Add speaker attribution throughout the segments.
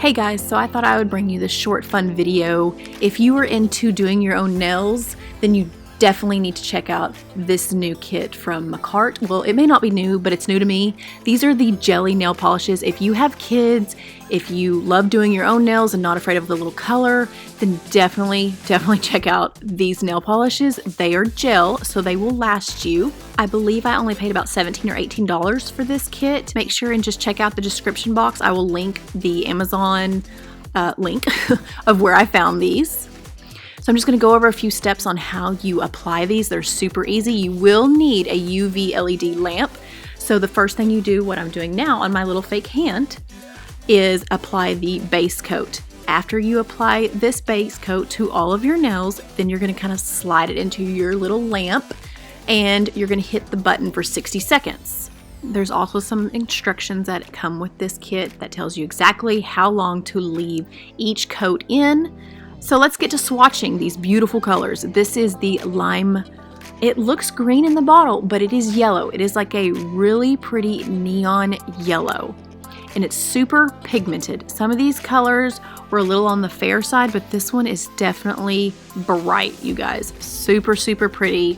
Speaker 1: Hey guys, so I thought I would bring you this short fun video. If you are into doing your own nails, then you definitely need to check out this new kit from Macart. Well, it may not be new, but it's new to me. These are the jelly nail polishes. If you have kids, if you love doing your own nails and not afraid of the little color, then definitely check out these nail polishes. They are gel, so they will last you. I believe I only paid about $17 or $18 for this kit. Make sure and just check out the description box. I will link the Amazon link of where I found these. So I'm just going to go over a few steps on how you apply these. They're super easy. You will need a UV LED lamp. So the first thing you do, what I'm doing now on my little fake hand, is apply the base coat. After you apply this base coat to all of your nails, then you're going to kind of slide it into your little lamp and you're going to hit the button for 60 seconds. There's also some instructions that come with this kit that tells you exactly how long to leave each coat in. So let's get to swatching these beautiful colors. This is the lime. It looks green in the bottle, but it is yellow. It is like a really pretty neon yellow, and it's super pigmented. Some of these colors were a little on the fair side, but this one is definitely bright, you guys. Super pretty.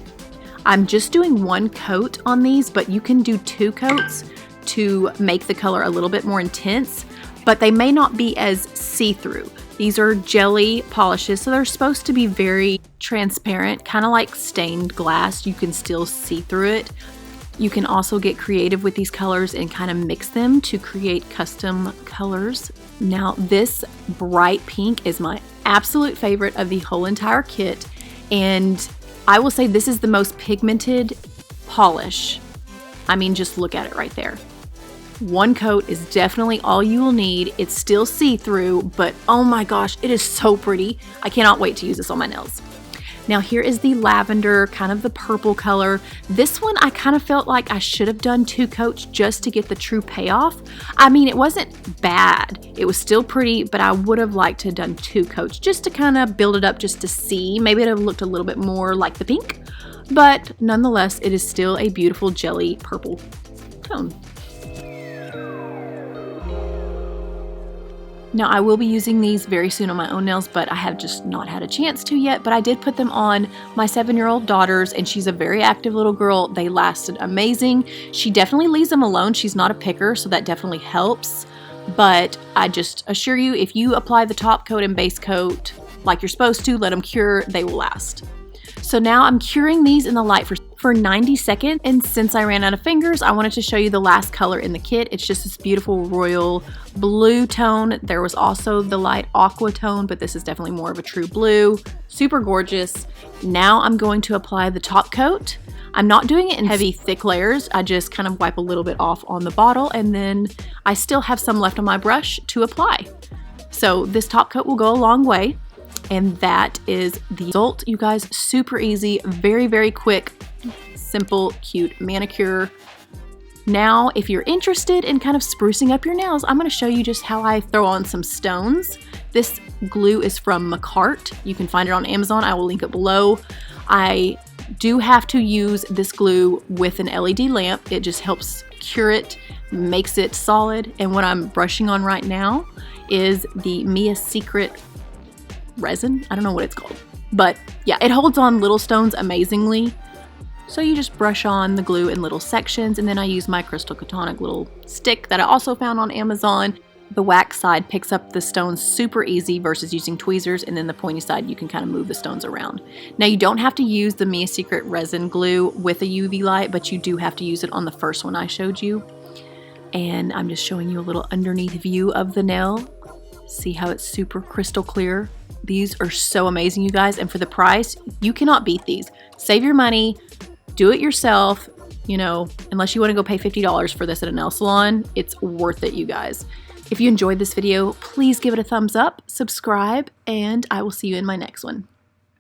Speaker 1: I'm just doing one coat on these, but you can do 2 coats to make the color a little bit more intense, but they may not be as see-through. These are jelly polishes, so they're supposed to be very transparent, kind of like stained glass. You can still see through it. You can also get creative with these colors and kind of mix them to create custom colors. Now, this bright pink is my absolute favorite of the whole entire kit, and I will say this is the most pigmented polish. I mean, just look at it right there. One coat is definitely all you will need. It's still see-through, but oh my gosh, it is so pretty. I cannot wait to use this on my nails. Now here is the lavender, kind of the purple color. This one I kind of felt like I should have done 2 coats just to get the true payoff. I mean, it wasn't bad. It was still pretty, but I would have liked to have done 2 coats just to kind of build it up, just to see. Maybe it would have looked a little bit more like the pink, but nonetheless, it is still a beautiful jelly purple tone. Now I will be using these very soon on my own nails, but I have just not had a chance to yet. But I did put them on my 7-year-old daughter's, and she's a very active little girl. They lasted amazing. She definitely leaves them alone. She's not a picker, so that definitely helps. But I just assure you, if you apply the top coat and base coat like you're supposed to, let them cure, they will last. So now I'm curing these in the light for 90 seconds, and since I ran out of fingers, I wanted to show you the last color in the kit. It's just this beautiful royal blue tone. There was also the light aqua tone, but this is definitely more of a true blue. Super gorgeous. Now I'm going to apply the top coat. I'm not doing it in heavy, thick layers. I just kind of wipe a little bit off on the bottle, and then I still have some left on my brush to apply. So this top coat will go a long way, and that is the result, you guys. Super easy, very quick, simple, cute manicure. Now, if you're interested in kind of sprucing up your nails, I'm going to show you just how I throw on some stones. This glue is from Macart. You can find it on Amazon. I will link it below. I do have to use this glue with an LED lamp. It just helps cure it, makes it solid. And what I'm brushing on right now is the Mia Secret resin. I don't know what it's called, but yeah, it holds on little stones amazingly. So you just brush on the glue in little sections, and then I use my Crystal Catonic little stick that I also found on Amazon. The wax side picks up the stones super easy versus using tweezers, and then the pointy side you can kind of move the stones around. Now you don't have to use the Mia Secret resin glue with a UV light, but you do have to use it on the first one I showed you. And I'm just showing you a little underneath view of the nail. See how it's super crystal clear? These are so amazing, you guys, and for the price, you cannot beat these. Save your money, do it yourself, you know, unless you want to go pay $50 for this at a nail salon, it's worth it, you guys. If you enjoyed this video, please give it a thumbs up, subscribe, and I will see you in my next one.